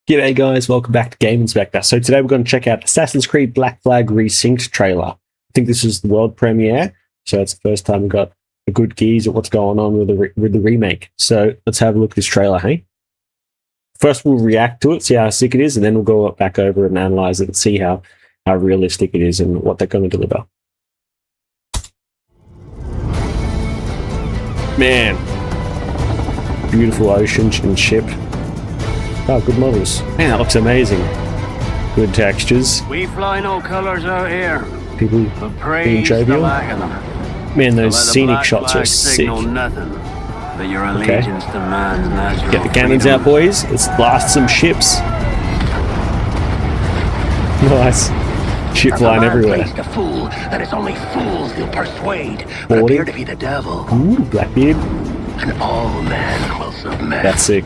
G'day guys, welcome back to Game Inspector. So today we're going to check out Assassin's Creed Black Flag Resynced trailer. I think this is the world premiere, so it's the first time we've got a good gaze at what's going on with the remake. So let's have a look at this trailer, hey? First we'll react to it, see how sick it is, and then we'll go back over it and analyze it and see how realistic it is and what they're going to deliver. Man, beautiful ocean and ship. Oh, good models. Man, that looks amazing. Good textures. We fly no colours out here. People being jovial. Man, those scenic shots are sick. Nothing, but your allegiance demands natural Get the cannons out, boys. Let's blast some ships. Nice. Ship flying everywhere. The fool that it's only fools he'll persuade, but Boarding. appear to be the devil. Ooh, Blackbeard. And all men will submit. That's sick.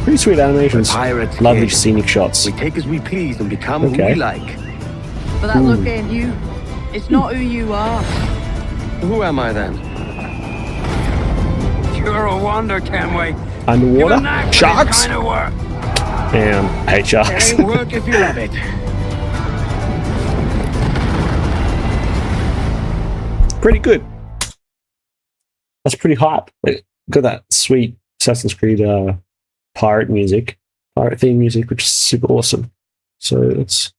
Pretty sweet animations. Pirates Lovely King. scenic shots. We take as we please and become who Okay. we like. But that look ain't you. It's not who you are. Who am I then? You're a wonder, Kenway. Underwater? Sharks? Kind of work. Damn, I hate sharks. It ain't work if you love it. Pretty good. That's pretty hype. Got that sweet Assassin's Creed pirate theme music, which is super awesome. So let's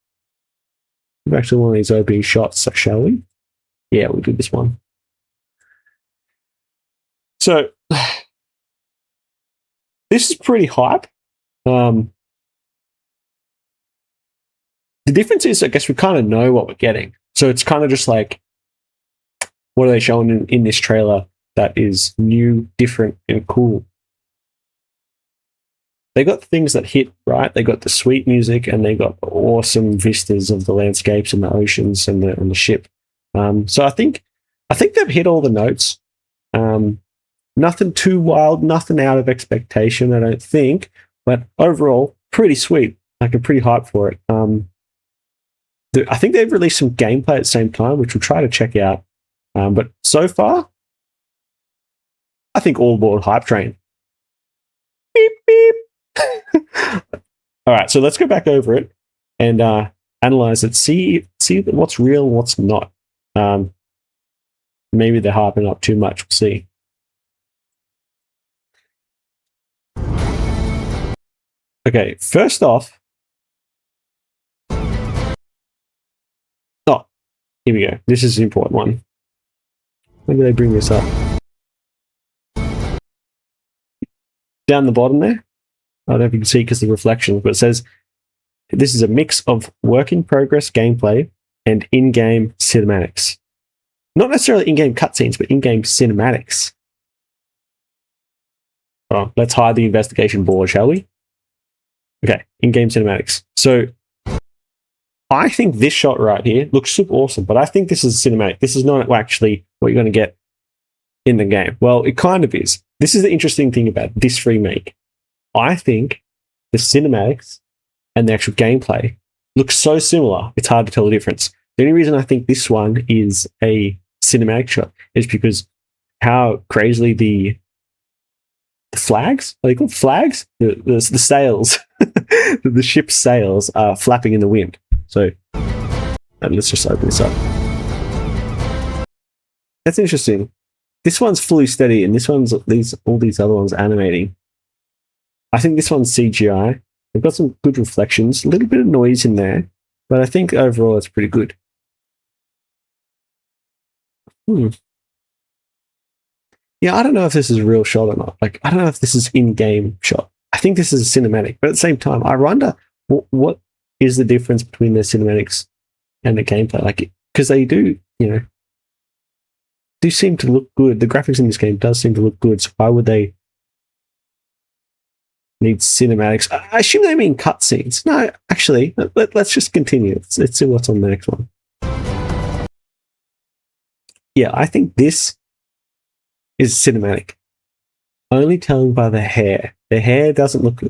go back to one of these opening shots, shall we? Yeah, we'll do this one. So this is pretty hype. The difference is, I guess, we kind of know what we're getting. So it's kind of just like, what are they showing in this trailer that is new, different, and cool? They got things that hit, right? They got the sweet music, and they got the awesome vistas of the landscapes and the oceans and the ship. So I think they've hit all the notes. Nothing too wild, nothing out of expectation, I don't think. But overall, pretty sweet. Like, I'm pretty hyped for it. I think they've released some gameplay at the same time, which we'll try to check out. But so far, I think all aboard hype train. Beep, beep. All right, so let's go back over it and analyze it. See what's real and what's not. Maybe they're hyping up too much. We'll see. Okay, first off. Oh, here we go. This is the important one. When did they bring this up? Down the bottom there. I don't know if you can see because of the reflection, but it says this is a mix of work-in-progress gameplay and in-game cinematics. Not necessarily in-game cutscenes, but in-game cinematics. Oh, let's hide the investigation board, shall we? Okay, in-game cinematics. So I think this shot right here looks super awesome, but I think this is a cinematic. This is not actually what you're going to get in the game. Well, it kind of is. This is the interesting thing about this remake. I think the cinematics and the actual gameplay look so similar, it's hard to tell the difference. The only reason I think this one is a cinematic shot is because how crazily the flags, are they called flags? The sails, the ship's sails are flapping in the wind. So let's just open this up. That's interesting. This one's fully steady, and this one's all these other ones animating. I think this one's CGI. They've got some good reflections, a little bit of noise in there, but I think overall it's pretty good. Yeah, I don't know if this is a real shot or not. Like, I don't know if this is in-game shot. I think this is a cinematic, but at the same time, I wonder what is the difference between the cinematics and the gameplay? Like, because they do seem to look good. The graphics in this game does seem to look good. So why would they need cinematics? I assume they mean cutscenes. No, actually, let's just continue. Let's see what's on the next one. Yeah, I think this is cinematic. Only telling by the hair. The hair doesn't look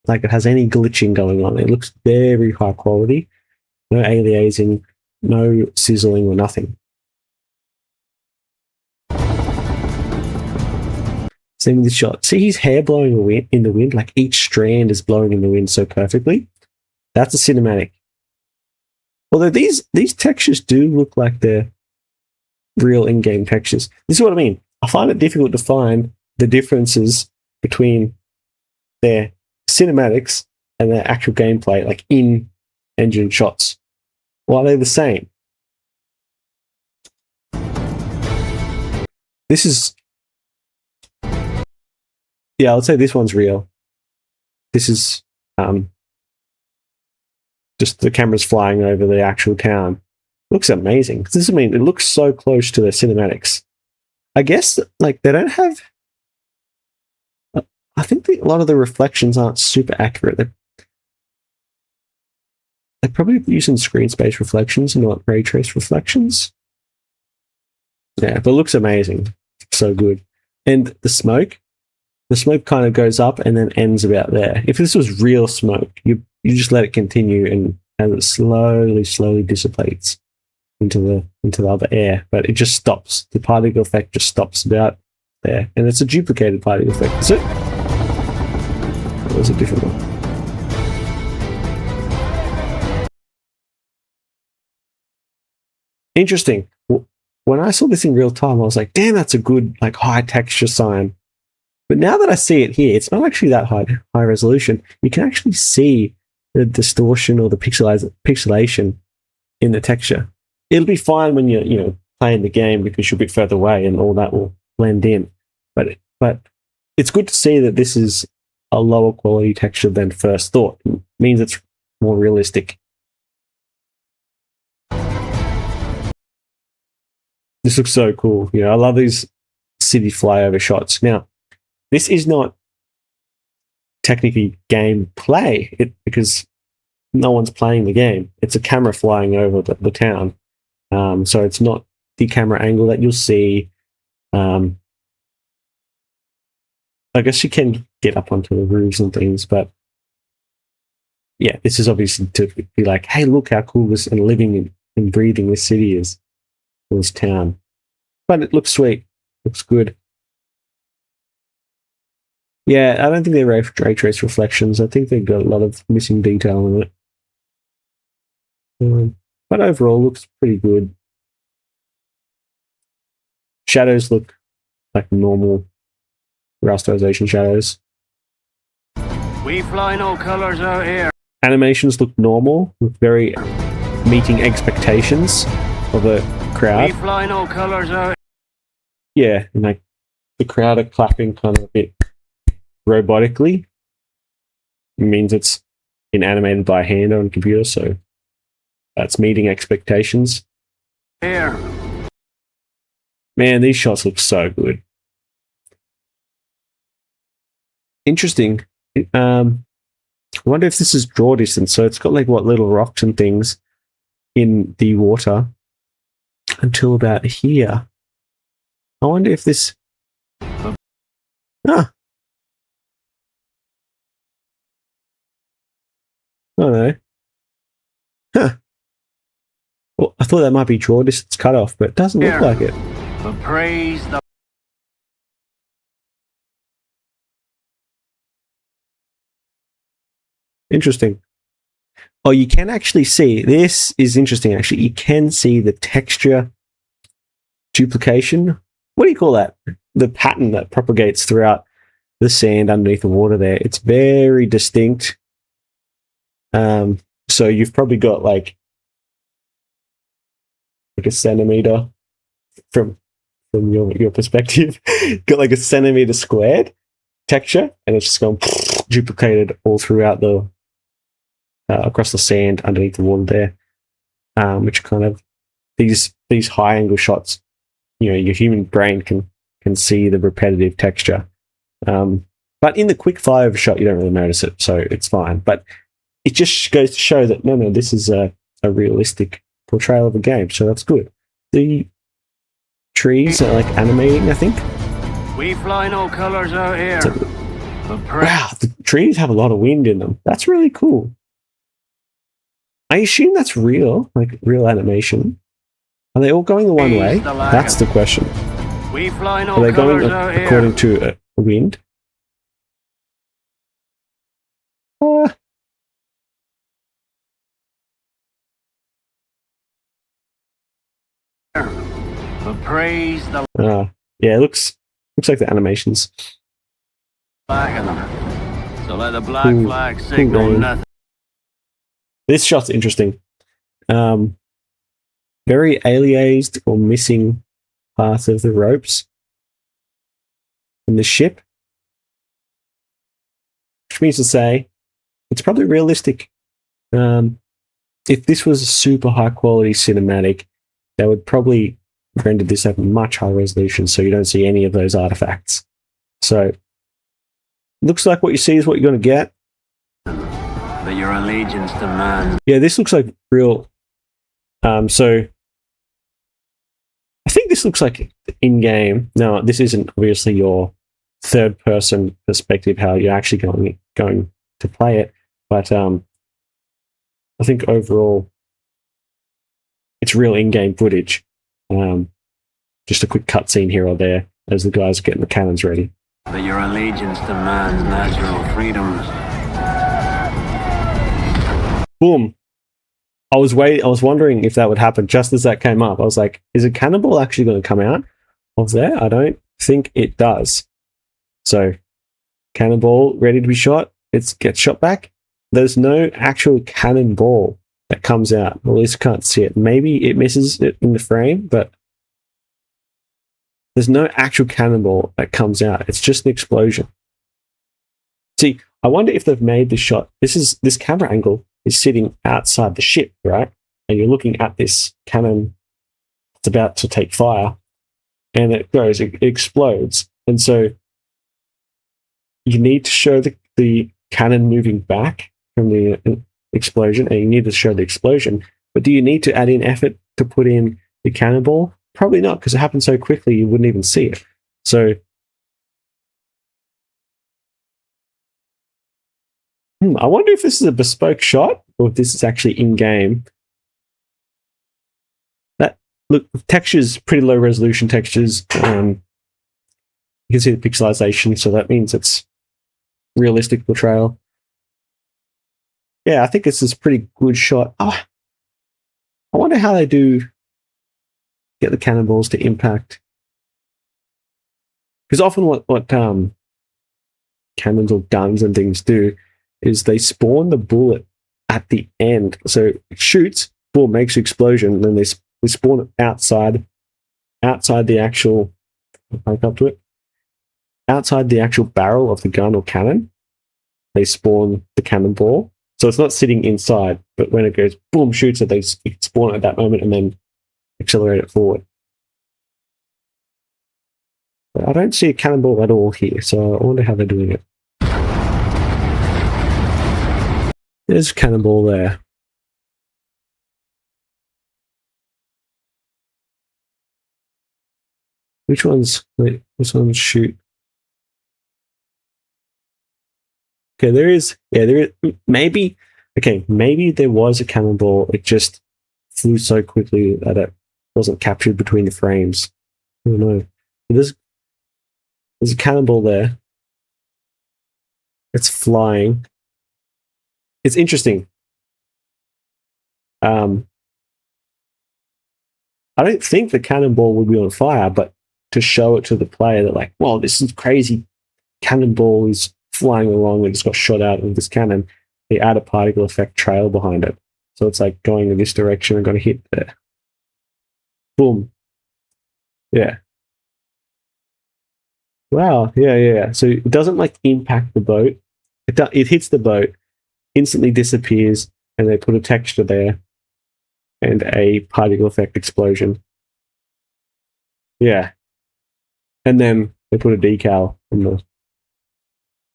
like it has any glitching going on. It looks very high quality. No aliasing, no sizzling or nothing. Same with this shot. See his hair blowing in the wind? Like each strand is blowing in the wind so perfectly. That's a cinematic. Although these textures do look like they're real in-game textures. This is what I mean. I find it difficult to find the differences between their cinematics and their actual gameplay, like in-engine shots. Well, are they the same? This is... Yeah, I would say this one's real. This is just the camera's flying over the actual town. Looks amazing. This, I mean, it looks so close to the cinematics. I guess, like, they don't have... I think a lot of the reflections aren't super accurate. They're probably using screen space reflections and not ray trace reflections. Yeah, but it looks amazing. So good. And the smoke kind of goes up and then ends about there. If this was real smoke, you just let it continue, and as it slowly dissipates into the other air, but it just stops. The particle effect just stops about there, and it's a duplicated particle effect. Is it? Or is it a different one? Interesting. When I saw this in real time, I was like, damn, that's a good, like, high texture sign. But now that I see it here, it's not actually that high resolution. You can actually see the distortion or the pixelation in the texture. It'll be fine when you're playing the game because you're a bit further away and all that will blend in. But it's good to see that this is a lower quality texture than first thought. It means it's more realistic. This looks so cool. I love these city flyover shots. Now, this is not technically gameplay because no one's playing the game. It's a camera flying over the town. So it's not the camera angle that you'll see. I guess you can get up onto the roofs and things, but yeah, this is obviously to be like, hey, look how cool this and living and breathing this city is, this town. But it looks sweet. Looks good. Yeah, I don't think they're ray trace reflections. I think they've got a lot of missing detail in it. But overall, looks pretty good. Shadows look like normal rasterization shadows. We fly no colors out here. Animations look normal, with very meeting expectations of the crowd. We fly no colors out. Yeah, and like the crowd are clapping kind of a bit robotically. It means it's been animated by hand on a computer, so that's meeting expectations. Here. Man, these shots look so good. Interesting. I wonder if this is draw distance. So it's got like little rocks and things in the water until about here. I wonder if this... I don't know. Huh. Well, I thought that might be draw distance cutoff, but it doesn't look like it. But praise the... Interesting. Oh, you can actually see, this is interesting actually, you can see the texture duplication. What do you call that? The pattern that propagates throughout the sand underneath the water there. It's very distinct. So you've probably got like a centimeter from your perspective, got like a centimeter squared texture, and it's just gone duplicated all throughout the across the sand underneath the water there, which kind of these high angle shots, your human brain can see the repetitive texture, but in the quick flyover shot you don't really notice it, so it's fine. But it just goes to show that no, this is a realistic portrayal of a game, so that's good. The trees are like animating, I think. We fly no colors out here. Wow, the trees have a lot of wind in them. That's really cool. I assume that's real, like real animation. Are they all going the one way? That's the question. We fly no Are they going colors out according here. to wind. But praise the Yeah, it looks like the animations. flag of them. So let the black Cool. flag signal Cool. nothing. This shot's interesting. Very aliased or missing part of the ropes in the ship, which means to say it's probably realistic. If this was a super high quality cinematic, they would probably render this at much higher resolution, so you don't see any of those artifacts. So, looks like what you see is what you're going to get. But your allegiance demands. Yeah, this looks like real. So, I think this looks like in-game. No, this isn't obviously your third-person perspective, how you're actually going to play it. But I think overall, it's real in-game footage. Just a quick cutscene here or there as the guys are getting the cannons ready. But your allegiance demands natural freedoms. Boom. I was wondering if that would happen just as that came up. I was like, is a cannonball actually going to come out of there? I don't think it does. So, cannonball ready to be shot. It gets shot back. There's no actual cannonball that comes out. Or at least I can't see it. Maybe it misses it in the frame, but there's no actual cannonball that comes out. It's just an explosion. See, I wonder if they've made this shot. This camera angle is sitting outside the ship, right? And you're looking at this cannon that's about to take fire, and it explodes. And so you need to show the cannon moving back from the explosion, and you need to show the explosion. But do you need to add in effort to put in the cannonball? Probably not, because it happened so quickly you wouldn't even see it. So I wonder if this is a bespoke shot or if this is actually in-game. Look, textures, pretty low resolution textures. You can see the pixelization, so that means it's realistic portrayal. Yeah, I think this is a pretty good shot. Oh, I wonder how they do get the cannonballs to impact. Because often what cannons or guns and things do is they spawn the bullet at the end. So it shoots, boom, makes an explosion, and then they spawn it outside the actual, up to it, outside the actual barrel of the gun or cannon. They spawn the cannonball. So it's not sitting inside, but when it goes boom, shoots it, they spawn it at that moment and then accelerate it forward. But I don't see a cannonball at all here, so I wonder how they're doing it. There's a cannonball there. Which ones? Wait, which ones shoot? Okay, there is. Yeah, there is. Maybe. Okay, maybe there was a cannonball. It just flew so quickly that it wasn't captured between the frames. I don't know. There's a cannonball there. It's flying. It's interesting. I don't think the cannonball would be on fire, but to show it to the player that, like, well, this is crazy. Cannonball is flying along and it's got shot out with this cannon. They add a particle effect trail behind it. So it's like going in this direction and going to hit there. Boom. Yeah. Wow. Yeah. So it doesn't like impact the boat. It hits the boat, instantly disappears, and they put a texture there and a particle effect explosion. Yeah. And then they put a decal on the.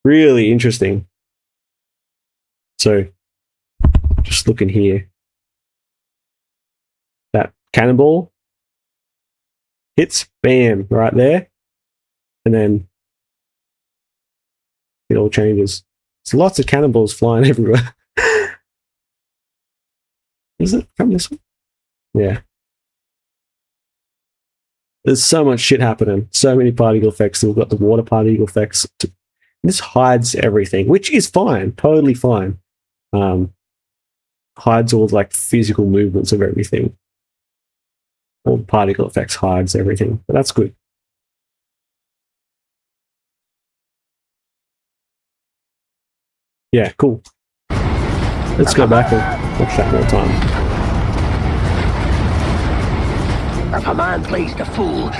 Really interesting. So, just looking here. That cannonball hits, bam, right there. And then it all changes. There's lots of cannonballs flying everywhere. Is it from this one? Yeah. There's so much shit happening. So many particle effects. We've got the water particle effects. This hides everything, which is fine, totally fine. Hides all like physical movements of everything. All the particle effects hides everything, but that's good. Yeah, cool. Let's go back and watch that more time. If a man plays the fool,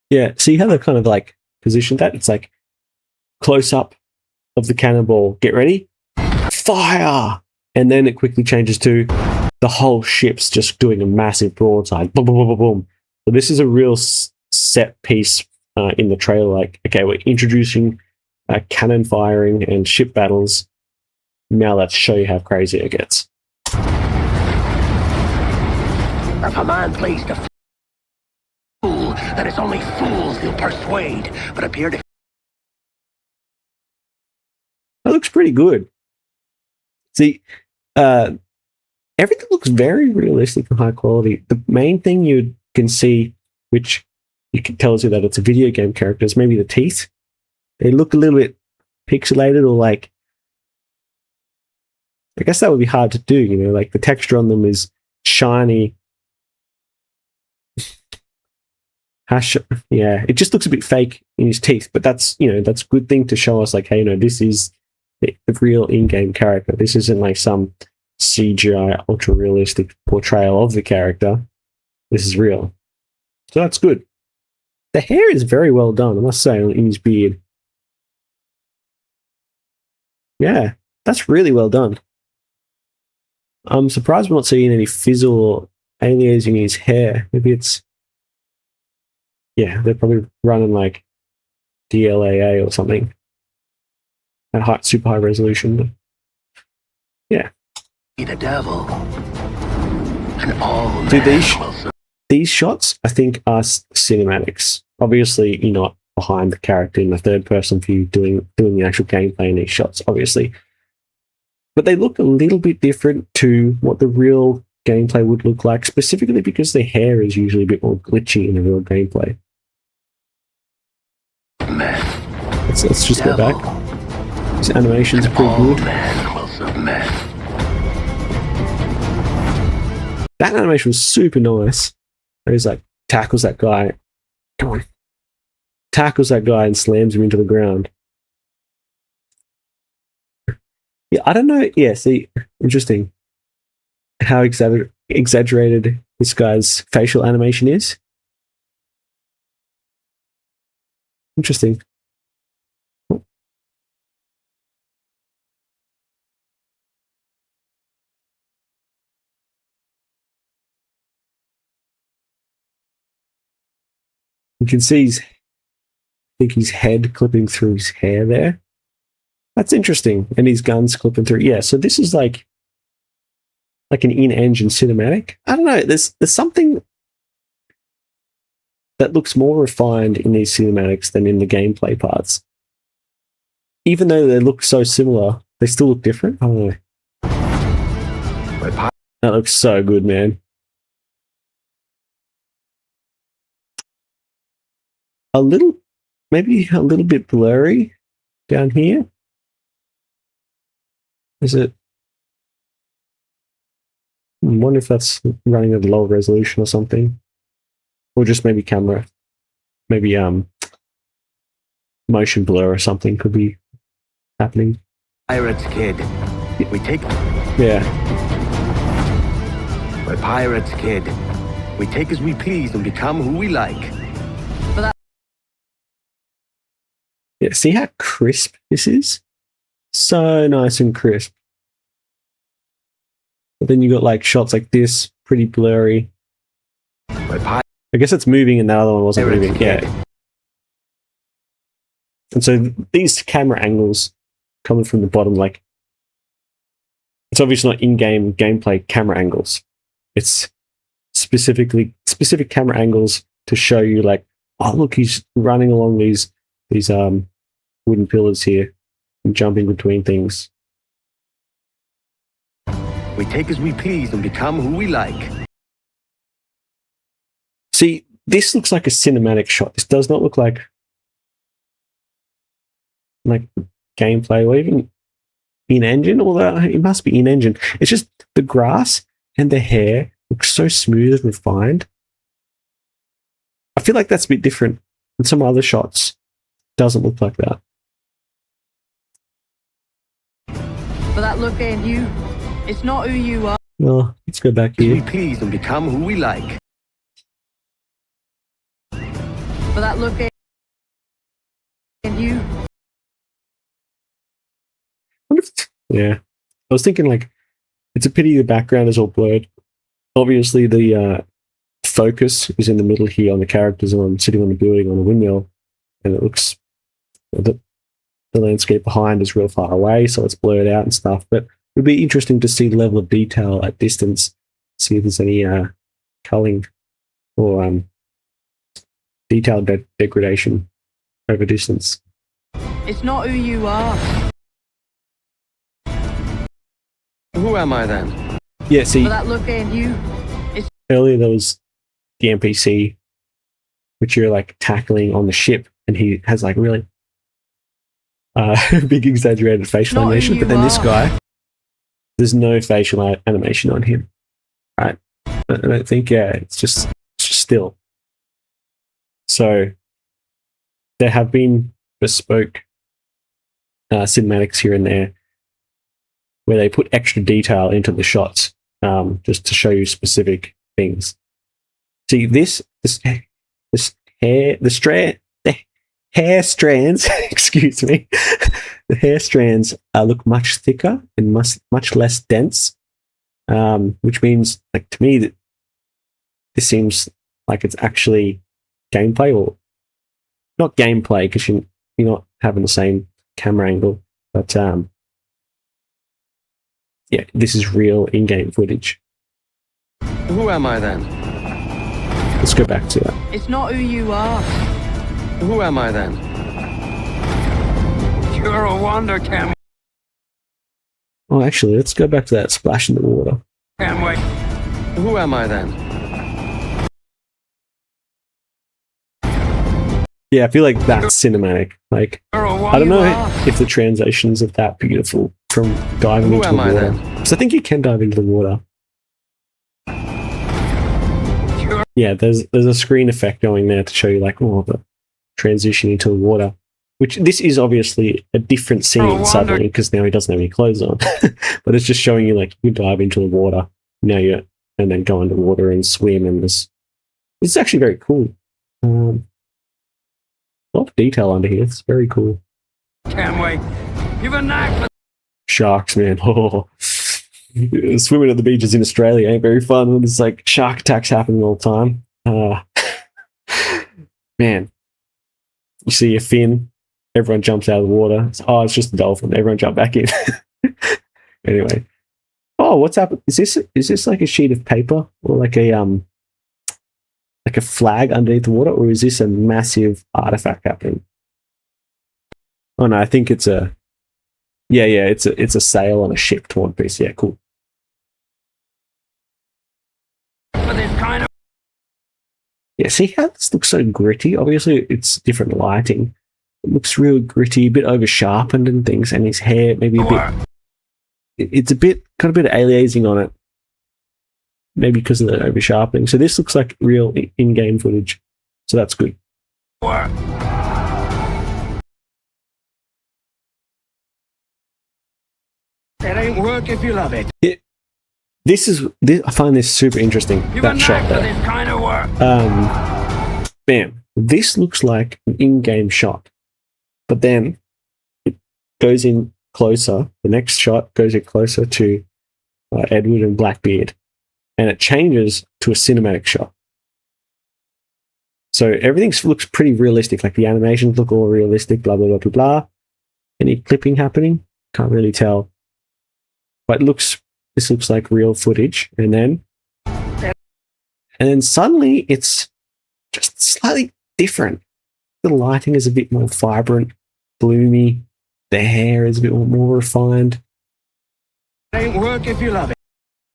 Yeah, see how they've kind of like positioned that? It's like close up of the cannonball. Get ready, fire, and then it quickly changes to the whole ship's just doing a massive broadside. Boom, boom, boom, boom, boom. So this is a real set piece in the trailer. Like, okay, we're introducing cannon firing and ship battles. Now let's show you how crazy it gets. if a man plays the fool, then it's only fools he'll persuade, but appear to... That looks pretty good. See, everything looks very realistic and high quality. The main thing you can see, which you can tells you that it's a video game character, is maybe the teeth. They look a little bit pixelated, or like, I guess that would be hard to do, you know, like the texture on them is shiny. Yeah, it just looks a bit fake in his teeth, but that's, you know, that's a good thing to show us, like, hey, you know, this is the real in-game character. This isn't like some CGI ultra realistic portrayal of the character. This is real. So that's good. The hair is very well done, I must say, in his beard. Yeah, that's really well done. I'm surprised we're not seeing any fizzle or aliasing in his hair. Maybe it's... Yeah, they're probably running like DLAA or something at high, super high resolution. Yeah. the devil. And all Dude, men these shots, I think, are cinematics. Obviously, you're not behind the character in the third-person view doing the actual gameplay in these shots, obviously. But they look a little bit different to what the real gameplay would look like, specifically because their hair is usually a bit more glitchy in the real gameplay. Let's just go back. These animations are pretty good. That animation was super nice. He's like, tackles that guy. Come on. Tackles that guy and slams him into the ground. Yeah, I don't know. Yeah, see, interesting how exaggerated this guy's facial animation is. Interesting. You can see his head clipping through his hair there. That's interesting. And his gun's clipping through. Yeah, so this is like an in-engine cinematic. I don't know. There's something that looks more refined in these cinematics than in the gameplay parts. Even though they look so similar, they still look different. I don't know. That looks so good, man. Maybe a little bit blurry down here. Is it? I wonder if that's running at a low resolution or something. Or just maybe camera. Maybe motion blur or something could be happening. Pirates, kid. We take... Yeah. We're pirates, kid. We take as we please and become who we like. Yeah, see how crisp this is? So nice and crisp. But then you got like shots like this, pretty blurry. I guess it's moving and the other one wasn't moving. Yeah. And so these camera angles coming from the bottom, like, it's obviously not in-game gameplay camera angles. It's specific camera angles to show you, like, oh look, he's running along these wooden pillars here and jumping between things. We take as we please and become who we like. See, this looks like a cinematic shot. This does not look like gameplay or even in-engine, although it must be in-engine. It's just the grass and the hair looks so smooth and refined. I feel like that's a bit different than some other shots. Doesn't look like that. But that look ain't you. It's not who you are. Well, let's go back Be here. pleased and become who we like. But that look ain't you. Yeah. I was thinking, like, it's a pity the background is all blurred. Obviously, the focus is in the middle here on the characters and I'm sitting on the building on a windmill, and it looks the landscape behind is real far away, so it's blurred out and stuff. But it would be interesting to see the level of detail at distance, see if there's any culling or detail degradation over distance. It's not who you are. Who am I then? Yeah, see, But that look ain't you. earlier there was the NPC, which you're like tackling on the ship, and he has like really big exaggerated facial Not who animation. you But then this are. guy, there's no facial animation on him. Right? I don't think. Yeah, it's just still. So there have been bespoke cinematics here and there where they put extra detail into the shots, just to show you specific things. See this hair, the hair strands. Excuse me, the hair strands look much thicker and much less dense, which means, like, to me, that this seems like it's actually gameplay, or not gameplay because you're not having the same camera angle, but yeah, this is real in-game footage. Who am I then? Let's go back to that. It's not who you are. Who am I then? You're a wonder, Cam. Oh, actually, let's go back to that splash in the water. Can't wait. Who am I then? Yeah, I feel like that's cinematic. Like, You're a I wonder. don't know are. if the translations are that beautiful from diving Who into am the I water. then? Because I think you can dive into the water. Yeah, there's a screen effect going there to show you, like, oh, the transition into the water. Which, this is obviously a different Oh, scene wonder. suddenly because now he doesn't have any clothes on. But it's just showing you, like, you dive into the water, now and then go underwater and swim, and it's actually very cool. A lot of detail under here. It's very cool. Can't wait. You've a knack for Sharks, man. Oh, swimming at the beaches in Australia ain't very fun when there's like shark attacks happening all the time. Man, you see a fin, everyone jumps out of the water. It's just a dolphin. Everyone jump back in. Anyway, oh, what's happened? Is this like a sheet of paper or like a flag underneath the water, or is this a massive artifact happening? Oh no, I think it's a. Yeah, it's a sail on a ship to One Piece. Yeah, cool. this kind of. Yeah, see how this looks so gritty? Obviously, it's different lighting. It looks real gritty, a bit over sharpened and things, and his hair maybe a bit. It's got a bit of aliasing on it, maybe because of the over sharpening. So this looks like real in-game footage. So that's good. It ain't work if you love it. I find this super interesting. You've a That shot knack for there. this kind of work. Bam. This looks like an in-game shot, but then it goes in closer. The next shot goes in closer to Edward and Blackbeard, and it changes to a cinematic shot. So everything looks pretty realistic. Like the animations look all realistic. Blah blah blah blah blah. Any clipping happening? Can't really tell. But this looks like real footage, and then suddenly it's just slightly different. The lighting is a bit more vibrant, bloomy. The hair is a bit more refined. It ain't work if you love it.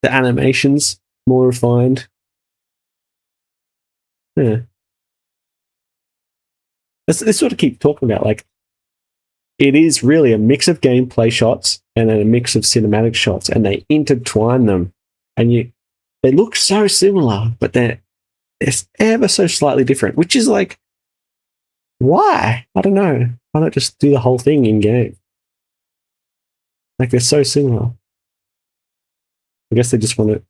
The animation's more refined. Yeah, This sort of keep talking about, like, it is really a mix of gameplay shots and then a mix of cinematic shots, and they intertwine them, and they look so similar, but they're ever so slightly different, which is like, why? I don't know. Why not just do the whole thing in game? Like, they're so similar. I guess they just want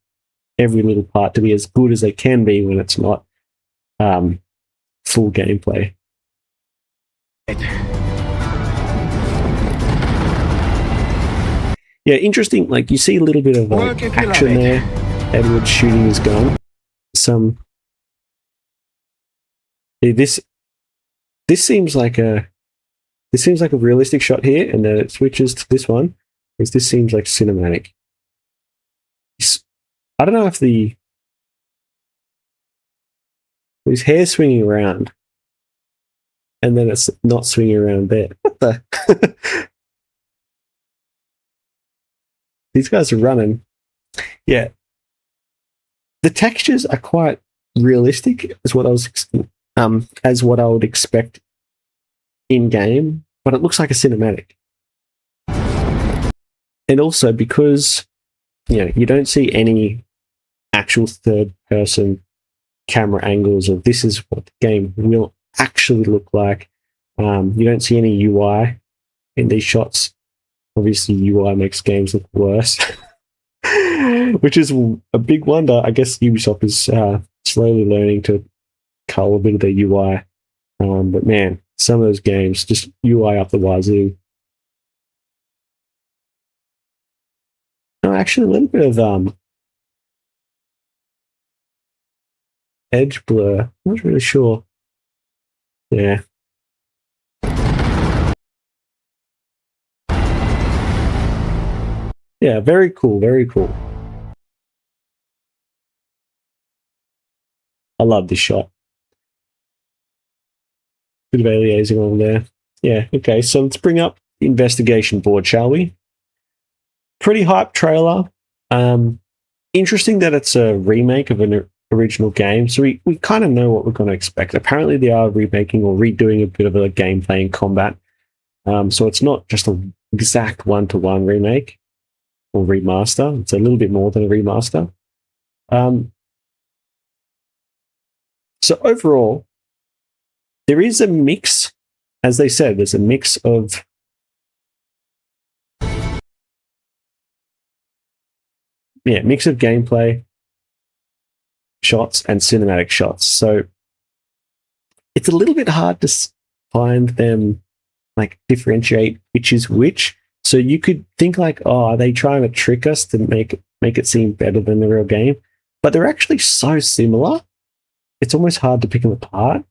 every little part to be as good as they can be when it's not full gameplay. Yeah, interesting. Like, you see a little bit of action there. Edward shooting his gun. This seems like a realistic shot here, and then it switches to this one, because this seems like cinematic. I don't know if his hair swinging around, and then it's not swinging around there. What the? These guys are running. Yeah. The textures are quite realistic, as what I would expect in game, but it looks like a cinematic. And also because you don't see any actual third person camera angles of this is what the game will actually look like. You don't see any UI in these shots. Obviously, UI makes games look worse, which is a big wonder. I guess Ubisoft is slowly learning to cull a bit of their UI. But man, some of those games, just UI up the wazoo. No, actually, a little bit of edge blur. I'm not really sure. Yeah. Yeah, very cool, very cool. I love this shot. Bit of aliasing on there. Yeah, okay, so let's bring up the investigation board, shall we? Pretty hype trailer. Interesting that it's a remake of an original game, so we kind of know what we're going to expect. Apparently they are remaking or redoing a bit of a gameplay and combat. So it's not just an exact one-to-one remake or remaster. It's a little bit more than a remaster. So overall, there is a mix, as they said, there's a mix of gameplay shots and cinematic shots. So it's a little bit hard to find them, like, differentiate which is which. So you could think like, oh, are they trying to trick us to make it seem better than the real game? But they're actually so similar, it's almost hard to pick them apart.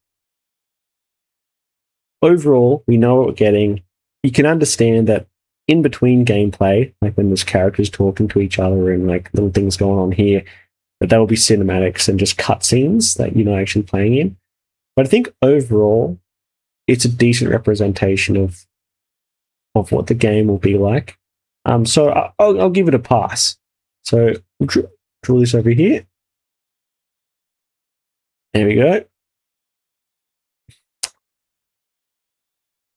Overall, we know what we're getting. You can understand that in between gameplay, like when there's characters talking to each other and like little things going on here, that there will be cinematics and just cutscenes that you're not actually playing in. But I think overall, it's a decent representation of what the game will be like. So I'll give it a pass. So draw this over here. There we go.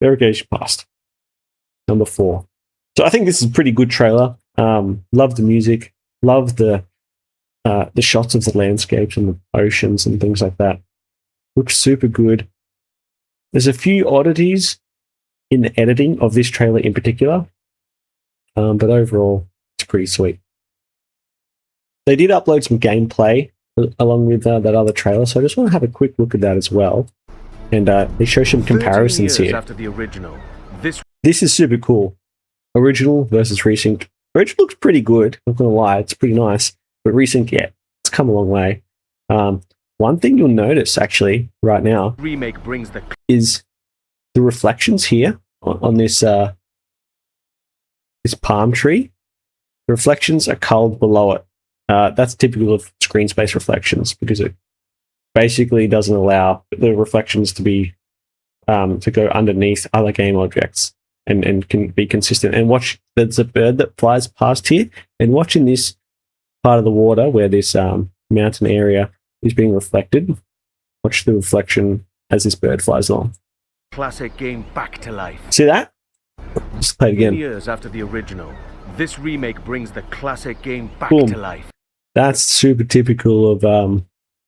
Verification passed. Number 4. So I think this is a pretty good trailer. Love the music. Love the shots of the landscapes and the oceans and things like that. Looks super good. There's a few oddities in the editing of this trailer in particular, but overall, it's pretty sweet. They did upload some gameplay along with that other trailer, so I just want to have a quick look at that as well. And they show some comparisons here. After the original, this is super cool. Original versus Resynced. Original looks pretty good, not gonna lie, it's pretty nice. But Resynced, yeah, it's come a long way. One thing you'll notice actually right now remake brings is the reflections here on this this palm tree. The reflections are culled below it. That's typical of screen space reflections because it basically doesn't allow the reflections to be to go underneath other game objects and can be consistent. And watch, there's a bird that flies past here, and watching this part of the water where this mountain area is being reflected. Watch the reflection as this bird flies along. classic game back to life. See that? Just play it 10 again. years after the original, this remake brings the classic game back Boom. to life. That's super typical of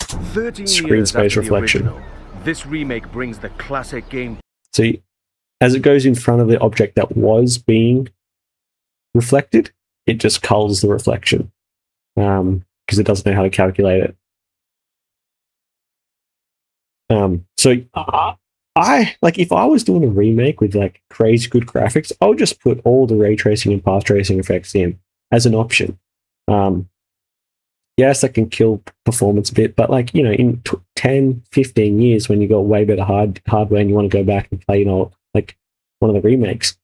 13 screen years space after reflection. the original, this remake brings the classic game. See, as it goes in front of the object that was being reflected, it just culls the reflection because it doesn't know how to calculate it. So I like, if I was doing a remake with like crazy good graphics, I would just put all the ray tracing and path tracing effects in as an option. Yes, that can kill performance a bit, but like, you know, in 10, 15 years, when you got way better hardware and you want to go back and play, you know, like one of the remakes,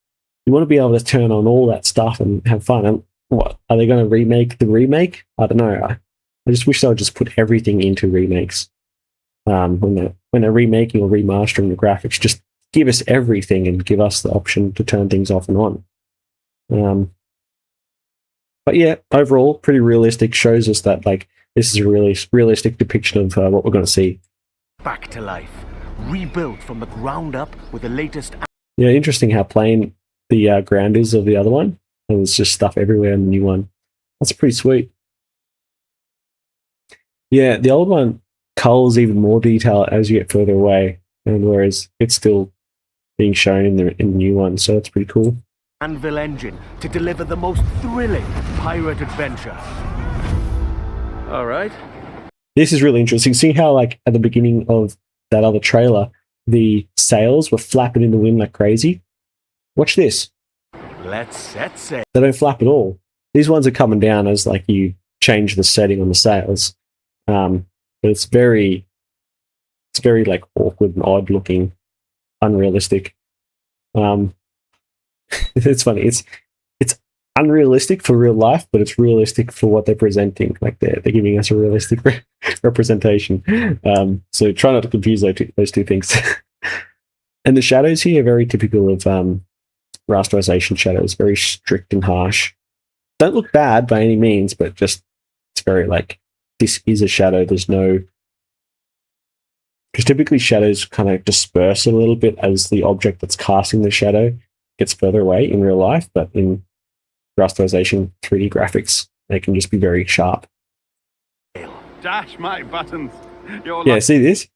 you want to be able to turn on all that stuff and have fun. And what, are they going to remake the remake? I don't know. I just wish they would just put everything into remakes. When they're remaking or remastering the graphics, just give us everything and give us the option to turn things off and on. But yeah, overall, pretty realistic. Shows us that like this is a really realistic depiction of what we're going to see. Back to life, rebuilt from the ground up with the latest. Yeah, interesting how plain the ground is of the other one, and there's just stuff everywhere in the new one. That's pretty sweet. Yeah, the old one culls even more detail as you get further away, and whereas it's still being shown in the new one, so that's pretty cool. Anvil engine to deliver the most thrilling pirate adventure. All right. This is really interesting. See how like at the beginning of that other trailer, the sails were flapping in the wind like crazy? Watch this. Let's set sail. They don't flap at all. These ones are coming down as like you change the setting on the sails. But it's very like awkward and odd looking, unrealistic. It's funny. It's unrealistic for real life, but it's realistic for what they're presenting. Like they're giving us a realistic representation. So try not to confuse those two things. And the shadows here are very typical of rasterization shadows, very strict and harsh. Don't look bad by any means, but just it's very like, this is a shadow. There's no, because typically shadows kind of disperse a little bit as the object that's casting the shadow gets further away in real life, but in rasterization 3D graphics, they can just be very sharp. Dash my buttons. Yeah, see this?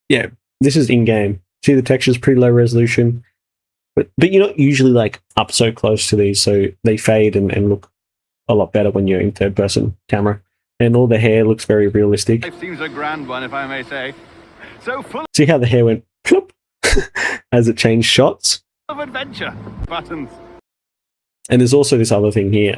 Yeah, this is in-game. See, the texture's pretty low resolution, but you're not usually like up so close to these, so they fade and look a lot better when you're in third-person camera. And all the hair looks very realistic. Life seems a grand one, if I may say. So full See how the hair went plop as it changed shots? of adventure. Buttons. And there's also this other thing here.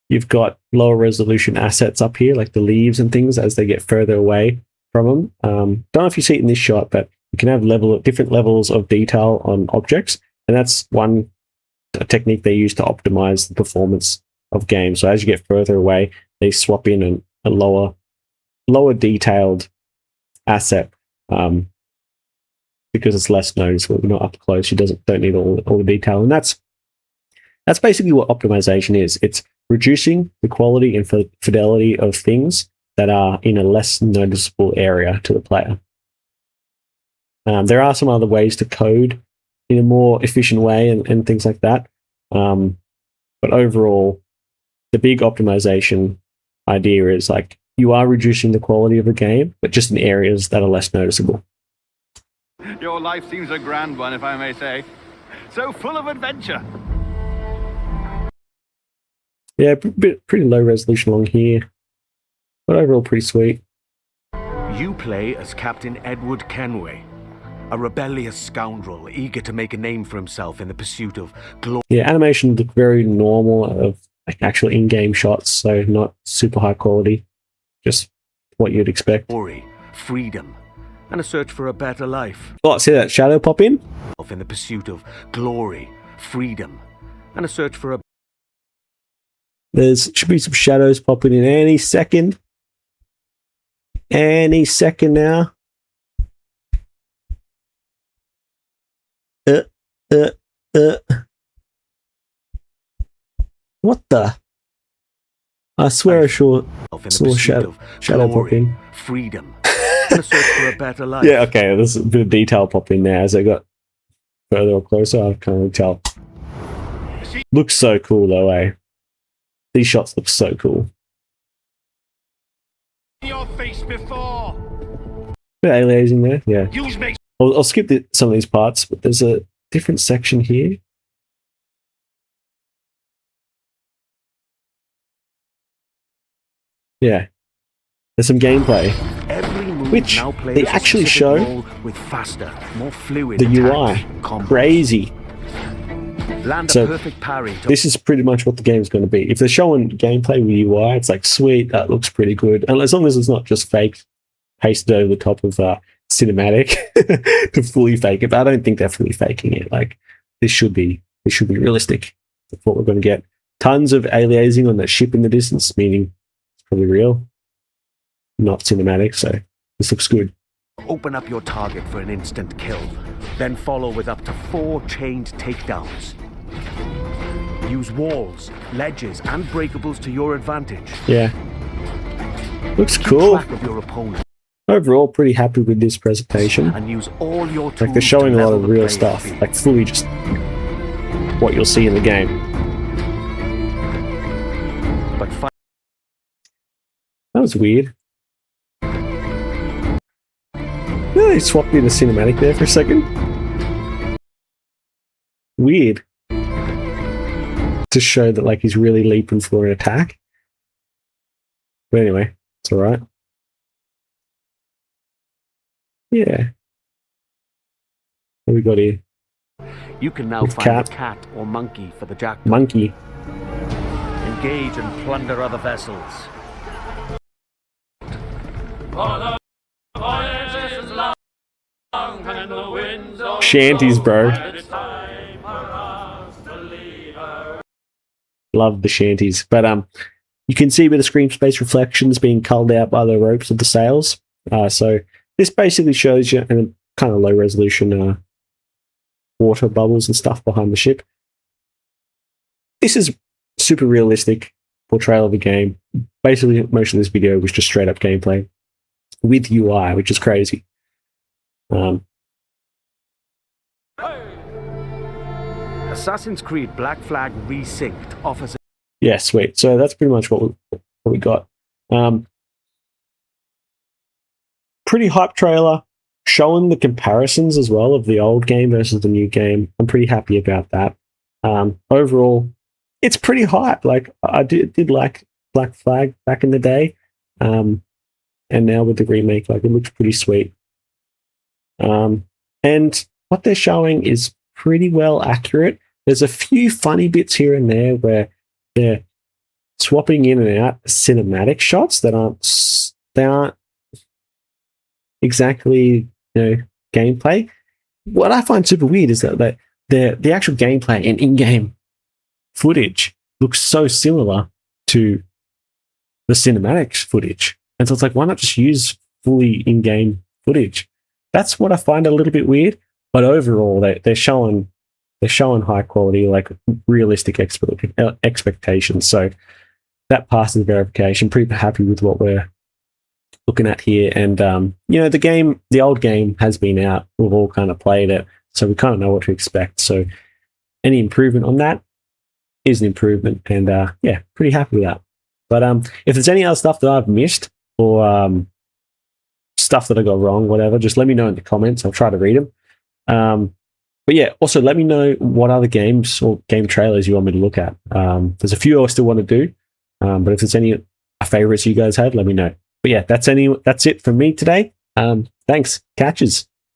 You've got lower resolution assets up here, like the leaves and things, as they get further away from them. Don't know if you see it in this shot, but you can have different levels of detail on objects, and that's one technique they use to optimize the performance of games. So as you get further away, they swap in a lower detailed asset because it's less noticeable. You're not up close. You don't need all the detail, and that's basically what optimization is. It's reducing the quality and fidelity of things that are in a less noticeable area to the player. There are some other ways to code in a more efficient way and things like that. But overall, the big optimization idea is like you are reducing the quality of a game, but just in areas that are less noticeable. Your life seems a grand one, if I may say. So full of adventure. Yeah, pretty low resolution along here, but overall pretty sweet. You play as Captain Edward Kenway, a rebellious scoundrel eager to make a name for himself in the pursuit of glory. Yeah, animation look very normal of like actual in-game shots, so not super high quality, just what you'd expect. Freedom, and a search for a better life. Oh, see that shadow pop in? In the pursuit of glory, freedom, and a search for a... Should be some shadows popping in any second. Any second now. What the? I swear I saw shadow pop in. freedom, In a search for a better life. Yeah, okay, there's a bit of detail pop in there as I got further or closer. I can't really tell. Looks so cool though, eh? These shots look so cool. Your face before. Bit of aliasing there, yeah. Use me. I'll skip some of these parts, but there's a different section here. Yeah. There's some gameplay, Every move which now plays they a actually specific show role with faster, more fluid the attacks UI. and combos. Crazy. Land So, a perfect parry to This is pretty much what the game's going to be. If they're showing gameplay with UI, it's like, sweet, that looks pretty good. And as long as it's not just fake, pasted over the top of cinematic to fully fake it. But I don't think they're fully faking it. Like, this should be realistic. That's what we're going to get. Tons of aliasing on that ship in the distance, meaning it's probably real, not cinematic. So this looks good. open up your target for an instant kill. Then follow with up to 4 chained takedowns. Use walls, ledges, and breakables to your advantage. Yeah. Looks Keep cool. track of your opponent Overall, pretty happy with this presentation. and use all your tools Like, they're showing to a lot level of the real playing stuff. field. Like, fully just what you'll see in the game. But That was weird. No, they swapped me to cinematic there for a second. Weird. To show that, like, he's really leaping for an attack. But anyway, it's alright. Yeah. What we got here? you can now With find cat. a cat or monkey for the jackpot. Monkey. Engage and plunder other vessels. Shanties, bro. Love the shanties. But you can see a bit of screen space reflections being culled out by the ropes of the sails. So this basically shows you a kind of low resolution water bubbles and stuff behind the ship. This is super realistic portrayal of the game. Basically, most of this video was just straight up gameplay with UI, which is crazy. Assassin's Creed Black Flag Resynced offers Yeah, sweet. So that's pretty much what we got. Pretty hype trailer, showing the comparisons as well of the old game versus the new game. I'm pretty happy about that. Overall, it's pretty hype. Like, I did like Black Flag back in the day, and now with the remake, like, it looks pretty sweet. And what they're showing is pretty well accurate. There's a few funny bits here and there where they're swapping in and out cinematic shots that aren't exactly, gameplay. What I find super weird is that the actual gameplay and in-game footage looks so similar to the cinematics footage. And so it's like, why not just use fully in-game footage? That's what I find a little bit weird. But overall, they're showing high quality, like, realistic expectations. So that passes verification. Pretty happy with what we're looking at here. And the old game has been out. We've all kind of played it, so we kind of know what to expect. So any improvement on that is an improvement, and pretty happy with that. But if there's any other stuff that I've missed or stuff that I got wrong, whatever, just let me know in the comments. I'll try to read them. But yeah, also let me know what other games or game trailers you want me to look at. There's a few I still want to do, but if there's any favorites you guys have, let me know. But yeah, that's it for me today. Thanks. Catches.